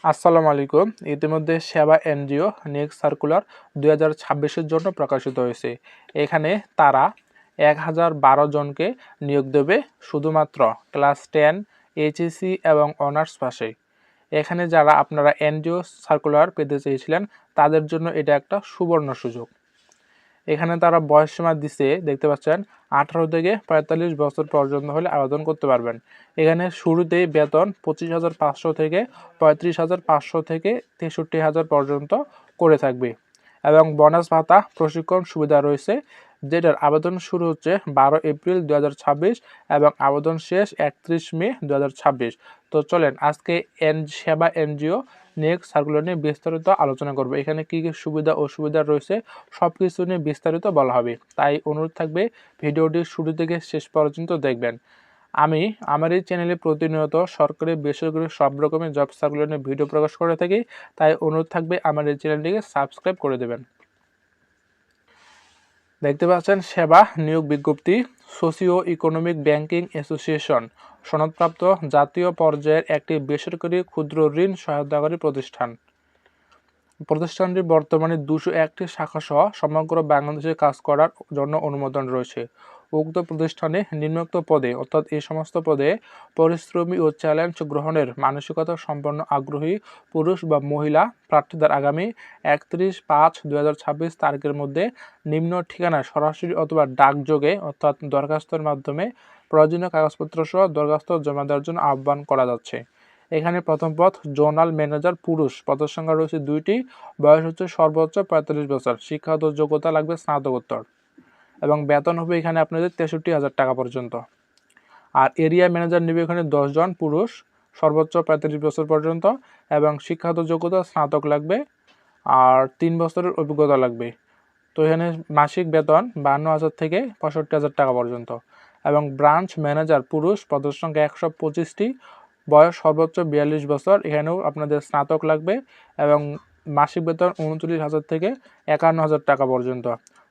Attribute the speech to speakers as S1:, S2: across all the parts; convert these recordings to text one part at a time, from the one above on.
S1: আসসালামু আলাইকুম। ইতিমধ্যে সেবা এনজিও নিয়োগ সার্কুলার 2026-এর জন্য প্রকাশিত হয়েছে। এখানে তারা 1012 জনকে নিয়োগ দেবে শুধুমাত্র ক্লাস 10, এইচএসসি এবং অনার্স পাশে। এখানে যারা আপনারা এনজিও সার্কুলার পেতে চেয়েছিলেন তাদের জন্য এটা একটা সুবর্ণ সুযোগ। এখানে তারা বয়সসীমা দিছে, দেখতে পাচ্ছেন 18 থেকে 45 বছর পর্যন্ত হলে আবেদন করতে পারবেন। এখানে শুরুতেই বেতন 25,500 থেকে 35,500 থেকে 63,000 পর্যন্ত করে থাকবে এবং বোনাস ভাতা প্রশিক্ষণ সুবিধা রয়েছে, যেটার আবেদন শুরু হচ্ছে 12 এপ্রিল 2026 এবং আবেদন শেষ 31 মে 2026। তো চলেন আজকে সেবা এনজিও নিয়োগ সার্কুলার নিয়ে বিস্তারিত আলোচনা করব। এখানে কি কি সুবিধা অসুবিধা রয়েছে সব কিছু নিয়ে বিস্তারিত বলা হবে, তাই অনুরোধ থাকবে ভিডিওটি শুরু থেকে শেষ পর্যন্ত দেখবেন। আমি আমার এই চ্যানেলে প্রতিনিয়ত সরকারি বেসরকারি সব রকমের জব সার্কুলার নিয়ে ভিডিও প্রকাশ করে থাকি, তাই অনুরোধ থাকবে আমার এই চ্যানেলটিকে সাবস্ক্রাইব করে দেবেন। দেখতে পাচ্ছেন সেবা নিয়োগ বিজ্ঞপ্তি। সোশিও ইকোনমিক ব্যাংকিং অ্যাসোসিয়েশন সনদপ্রাপ্ত জাতীয় পর্যায়ের একটি বেসরকারি ক্ষুদ্র ঋণ সহায়তাকারী প্রতিষ্ঠান। প্রতিষ্ঠানটি বর্তমানে 201টি শাখা সহ সমগ্র বাংলাদেশে কাজ করার জন্য অনুমোদন রয়েছে। উক্ত প্রতিষ্ঠানে নিম্নোক্ত পদে অর্থাৎ এই সমস্ত পদে পরিশ্রমী ও চ্যালেঞ্জ গ্রহণের মানসিকতা সম্পন্ন আগ্রহী পুরুষ বা মহিলা প্রার্থীদের আগামী 31/5/2026 তারিখের মধ্যে নিম্ন ঠিকানায় সরাসরি অথবা ডাকযোগে অর্থাৎ দরখাস্তের মাধ্যমে প্রয়োজনীয় কাগজপত্র সহ দরখাস্ত জমা দেওয়ার জন্য আহ্বান করা যাচ্ছে। এখানে প্রথম পদ জোনাল ম্যানেজার পুরুষ, পদের সংখ্যা রয়েছে 2টি, বয়স হচ্ছে সর্বোচ্চ 45 বছর, শিক্ষাগত যোগ্যতা লাগবে স্নাতকোত্তর এবং বেতন হবে এখানে আপনাদের 63,000 টাকা পর্যন্ত। আর এরিয়া ম্যানেজার নেবে এখানে 10 জন পুরুষ, সর্বোচ্চ 35 বছর পর্যন্ত এবং শিক্ষাগত যোগ্যতা স্নাতক লাগবে আর 3 বছরের অভিজ্ঞতা লাগবে। তো এখানে মাসিক বেতন 52,000 থেকে 65,000 টাকা পর্যন্ত এবং ব্রাঞ্চ ম্যানেজার পুরুষ, পদের সংখ্যা 125টি, বয়স সর্বোচ্চ 42 বছর, এখানেও আপনাদের স্নাতক লাগবে এবং মাসিক বেতন 39,000 থেকে 51,000 টাকা পর্যন্ত।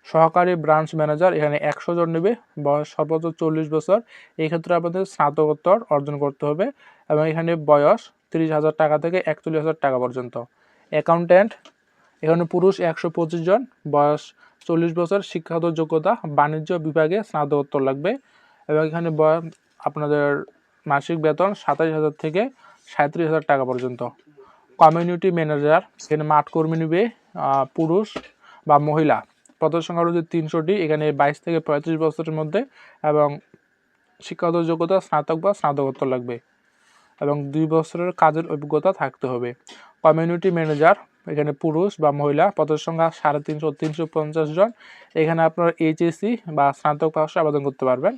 S1: সহকারী ব্রাঞ্চ ম্যানেজার এখানে 100 জন নেবে, বয়স সর্বোচ্চ 40 বছর, এই ক্ষেত্রে আপনাদের স্নাতকোত্তর অর্জন করতে হবে এবং এখানে বয়স 30,000 টাকা থেকে 41,000 টাকা পর্যন্ত। অ্যাকাউন্ট্যান্ট এখানে পুরুষ 125 জন, বয়স 40 বছর, শিক্ষাগত যোগ্যতা বাণিজ্য বিভাগে স্নাতকোত্তর লাগবে এবং এখানে আপনাদের মাসিক বেতন 27,000 থেকে 37,000 টাকা পর্যন্ত। কমিউনিটি ম্যানেজার এখানে মাঠ কর্মী নেবে পুরুষ বা মহিলা, পদের সংখ্যা রয়েছে 300টি, এখানে 22 থেকে 35 বছরের মধ্যে এবং শিক্ষাগত যোগ্যতা স্নাতক বা স্নাতকোত্তর লাগবে এবং 2 বছরের কাজের অভিজ্ঞতা থাকতে হবে। কমিউনিটি ম্যানেজার এখানে পুরুষ বা মহিলা, পদের সংখ্যা 350 জন, এখানে আপনারা এইচএসসি বা স্নাতক পাশে আবেদন করতে পারবেন।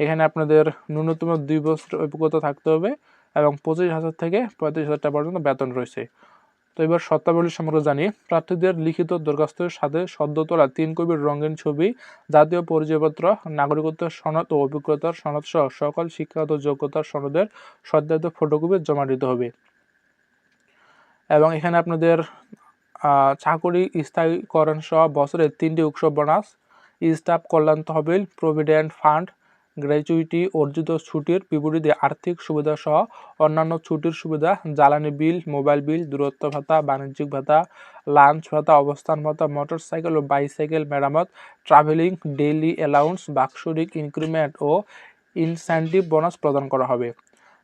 S1: এখানে আপনাদের ন্যূনতম 2 বছর অভিজ্ঞতা থাকতে হবে এবং 25,000 থেকে 35,000 টাকা পর্যন্ত বেতন রয়েছে। তো এবার শর্তাবলী সম্পর্কে জানি। প্রার্থীদের লিখিত দরখাস্তের সাথে সদ্য তোলা 3 কপির রঙিন ছবি, জাতীয় পরিচয়পত্র, নাগরিকত্বের সনদ ও অভিজ্ঞতার সনদ সহ সকল শিক্ষাগত যোগ্যতার সনদের সত্যায়িত ফটোকপি জমা দিতে হবে এবং এখানে আপনাদের চাকরি স্থায়ীকরণ সহ বছরে 3টি উৎসব বোনাস, স্টাফ কল্যাণ তহবিল, প্রভিডেন্ট ফান্ড, গ্র্যাচুইটি, অর্জিত ছুটির বিপরীতে আর্থিক সুবিধা সহ অন্যান্য ছুটির সুবিধা, জ্বালানি বিল, মোবাইল বিল, দূরত্ব ভাতা, বাণিজ্যিক ভাতা, লাঞ্চ ভাতা, অবস্থান ভাতা, মোটরসাইকেল ও বাইসাইকেল মেরামত, ট্রাভেলিং, ডেইলি অ্যালাউন্স, বাৎসরিক ইনক্রিমেন্ট ও ইনসেন্টিভ বোনাস প্রদান করা হবে।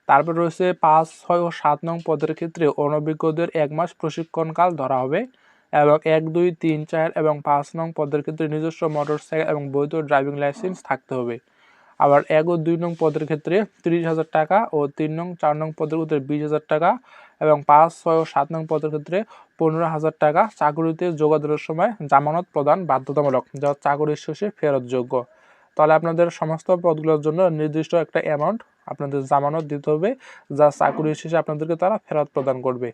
S1: তারপর রয়েছে 5, 6 ও 7 নং পদের ক্ষেত্রে অনভিজ্ঞদের 1 মাস প্রশিক্ষণকাল ধরা হবে এবং 1, 2, 3, 4 এবং 5 নং পদের ক্ষেত্রে নিজস্ব মোটরসাইকেল এবং বৈধ ড্রাইভিং লাইসেন্স থাকতে হবে। আবার 1 ও 2 নং পদের ক্ষেত্রে 30,000 টাকা ও 3 নং 4 নং পদের ক্ষেত্রে 20,000 টাকা এবং 5, 6 ও 7 নং পদের ক্ষেত্রে 15,000 টাকা চাকরিতে যোগদানের সময় জামানত প্রদান বাধ্যতামূলক, যা চাকরির শেষে ফেরতযোগ্য। তাহলে আপনাদের সমস্ত পদগুলোর জন্য নির্দিষ্ট একটা অ্যামাউন্ট আপনাদের জামানত দিতে হবে, যা চাকরির শেষে আপনাদেরকে তারা ফেরত প্রদান করবে।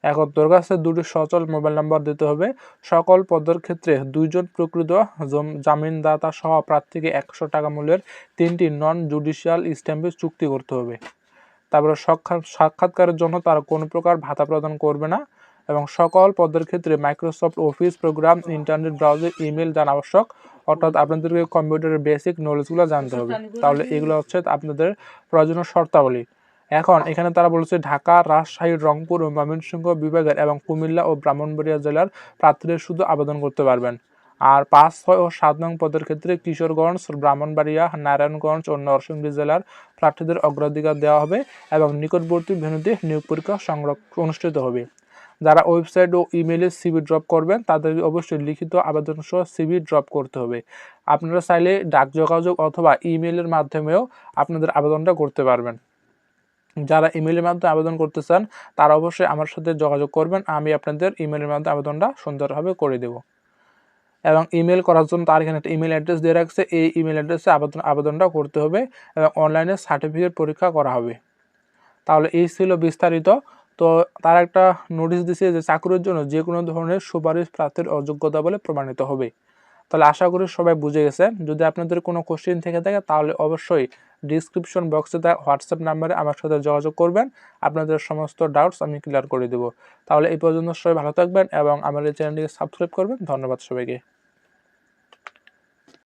S1: এখন দরখাস্তের 2টি সচল মোবাইল নাম্বার দিতে হবে। সকল পদের ক্ষেত্রে 2 জন প্রকৃত জামিনদাতা সহ প্রার্থীকে 100 টাকা মূল্যের 3টি নন জুডিশিয়াল স্ট্যাম্পে চুক্তি করতে হবে। তারপরে সাক্ষাৎকারের জন্য তারা কোনো প্রকার ভাতা প্রদান করবে না এবং সকল পদের ক্ষেত্রে Microsoft office program, internet browser, email জানা আবশ্যক, অর্থাৎ আপনাদেরকে কম্পিউটারের বেসিক নলেজগুলো জানতে হবে। তাহলে এগুলো হচ্ছে আপনাদের প্রয়োজনীয় শর্তাবলী এখন এখানে তারা বলেছে ঢাকা, রাজশাহী, রংপুর ও ময়মনসিংহ বিভাগের এবং কুমিল্লা ও ব্রাহ্মণবাড়িয়া জেলার প্রার্থীরা শুধু আবেদন করতে পারবেন। আর 5, 6 ও 7 নং পদের ক্ষেত্রে কিশোরগঞ্জ, ব্রাহ্মণবাড়িয়া, নারায়ণগঞ্জ ও নরসিংদী জেলার প্রার্থীদের অগ্রাধিকার দেওয়া হবে এবং নিকটবর্তী ভেন্যুতে নিয়োগ পরীক্ষা অনুষ্ঠিত হবে। যারা ওয়েবসাইট ও ইমেইলে সিভি ড্রপ করবেন তাদের অবশ্যই লিখিত আবেদন সহ সিভি ড্রপ করতে হবে। আপনারা চাইলে ডাক যোগাযোগ অথবা ইমেইলের মাধ্যমেও আপনাদের আবেদনটা করতে পারবেন। যারা ইমেইলের মাধ্যমে আবেদন করতে চান তারা অবশ্যই আমার সাথে যোগাযোগ করবেন, আমি আপনাদের ইমেইলের মাধ্যমে আবেদনটা সুন্দরভাবে করে দেব। এবং ইমেল করার জন্য তার এখানে একটা ইমেল অ্যাড্রেস দিয়ে রাখছে, এই ইমেল অ্যাড্রেসে আবেদনটা করতে হবে এবং অনলাইনে সার্টিফিকেট পরীক্ষা করা হবে। তাহলে এই ছিল বিস্তারিত। তো তার একটা নোটিশ দিছে যে চাকরির জন্য যে কোনো ধরনের সুপারিশ প্রার্থীর অযোগ্যতা বলে প্রমাণিত হবে। তাহলে আশা করি সবাই বুঝে গেছেন। যদি আপনাদের কোনো কোশ্চেন থেকে থাকে তাহলে অবশ্যই ডিসক্রিপশন বক্সে দেওয়া হোয়াটসঅ্যাপ নাম্বারে আমার সাথে যোগাযোগ করবেন, আপনাদের সমস্ত ডাউটস আমি ক্লিয়ার করে দেবো। তাহলে এই পর্যন্ত সবাই ভালো থাকবেন এবং আমার এই চ্যানেলটিকে সাবস্ক্রাইব করবেন। ধন্যবাদ সবাইকে।